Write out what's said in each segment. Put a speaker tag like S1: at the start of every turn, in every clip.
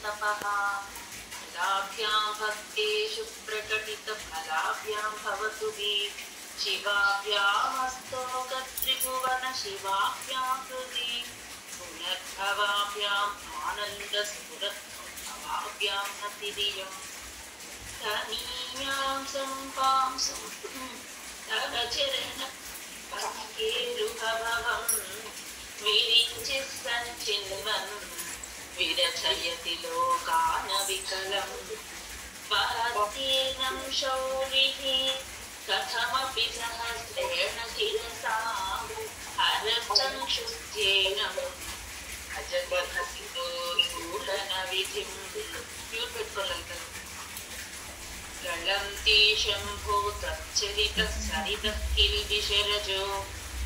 S1: तपः फलाभ्यां भक्तेषु प्रकटितफलाभ्यां भवतु मे शिवाभ्यामस्तो गत्रिभुवन शिवाभ्यां हृदि पुनर्भवाभ्याम् आनन्दस्फुरद्भवाभ्यां हतिरियम् तनीयां सम्पां तव चरण पङ्केरुभवम् विरिञ्चि सञ्चिन्वन् विरचयति लोकानविकलम् परत्येनं शौरिः कथमपि सहस्रेण शिरसा हरचक्षुस्येनम् अजगहसितो स्थूलनविधिं गळन्ति शम्भो तच्चरितः सरितः किल्बिषरजो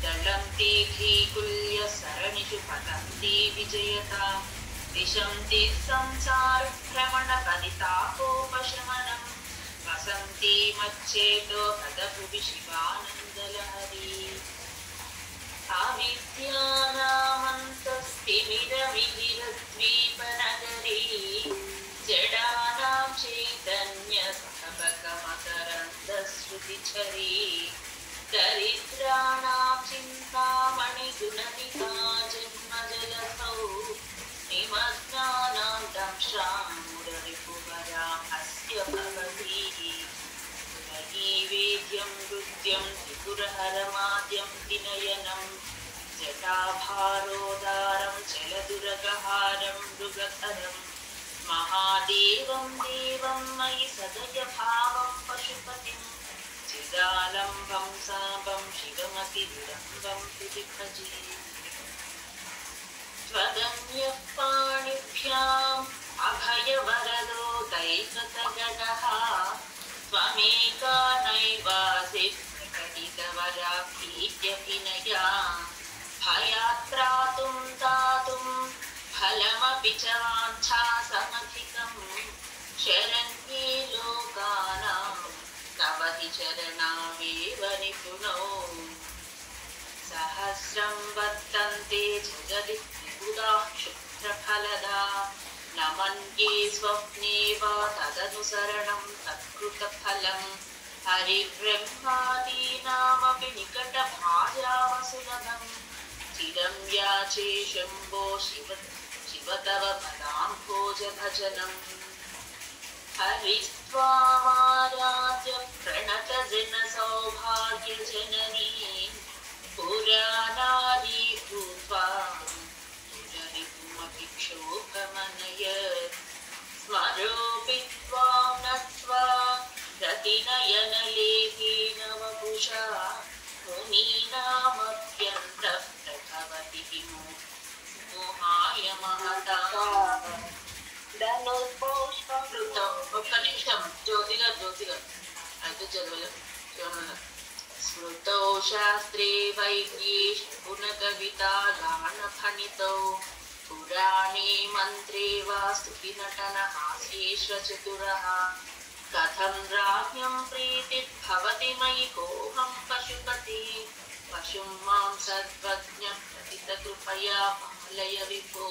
S1: दळन्ति धीकुल्य सरणिषु पतन्ति विजयता दिशन्ति संसारभ्रमणपरितापोपशमनम् वसन्ति मच्चेतो हदभुवि शिवानन्दलहरी अविद्यानामन्तस्तिमिरमिहिरद्वीपनगरी जडानां चैतन्यसहभगमकरन्दश्रुतिछरी दरिद्राणां चिन्तामणिगुणनिका जन्मजलसौ निमग्नानां दंशां मुररिपुवराम् अस्य भवति वेद्यं नृत्यं त्रिपुरहरमाद्यं विनयनं जटाभारोदारं चलदुरगहारं मृगधरं महादेवं देवं मयि सदय भावं पशुपतिं चिदालम्बं साम्बं शिवमतिविडम्बं हृदि भजे त्वदन्यः पाणिभ्याम् अभयवरदो दैवतगणः त्वमेका नैवासिप्रकटितवराभीत्यभिनया भयात्रातुं दातुं फलमपि च वाञ्छासमधिकं शरण्ये लोकानां तव हि चरणावेव निपुणौ सहस्रं वर्तन्ते जगदि त्रिपुराः क्षुद्रफलदा न मन्ये स्वप्ने वा तदनुसरणं तत्कृतफलम् हरिब्रह्मादीनामपि निकटभाजावसुलभम् चिरं याचे शम्भो शिव तव पदाम्भोजभजनम् हरिस्त्वामाराध्य प्रणतजनसौभाग्यजननी पुराणादि भूत्वा तुजरिपुमपि क्षोभमनयत् स्मरोऽपि त्वां नत्वा रतिनयनलेपीन वपुषा मुनीनामप्यन्तः प्रभवति किमु मोहाय महताम् ఒక్క నిమిషం జ్యోతిగా అయితే చదవలేదు స్మృతౌ శాస్త్రే వైద్యే పునకవితా గానఫణితౌ పురాణే మంత్రే వా స్తుతినటన హాస్యేష్వచతురః కథం రాజ్ఞం ప్రీతిర్భవతి మయి కోహం పశుపతి పశుం మాం సర్వజ్ఞ ప్రతిత కృపయా పాలయ విభో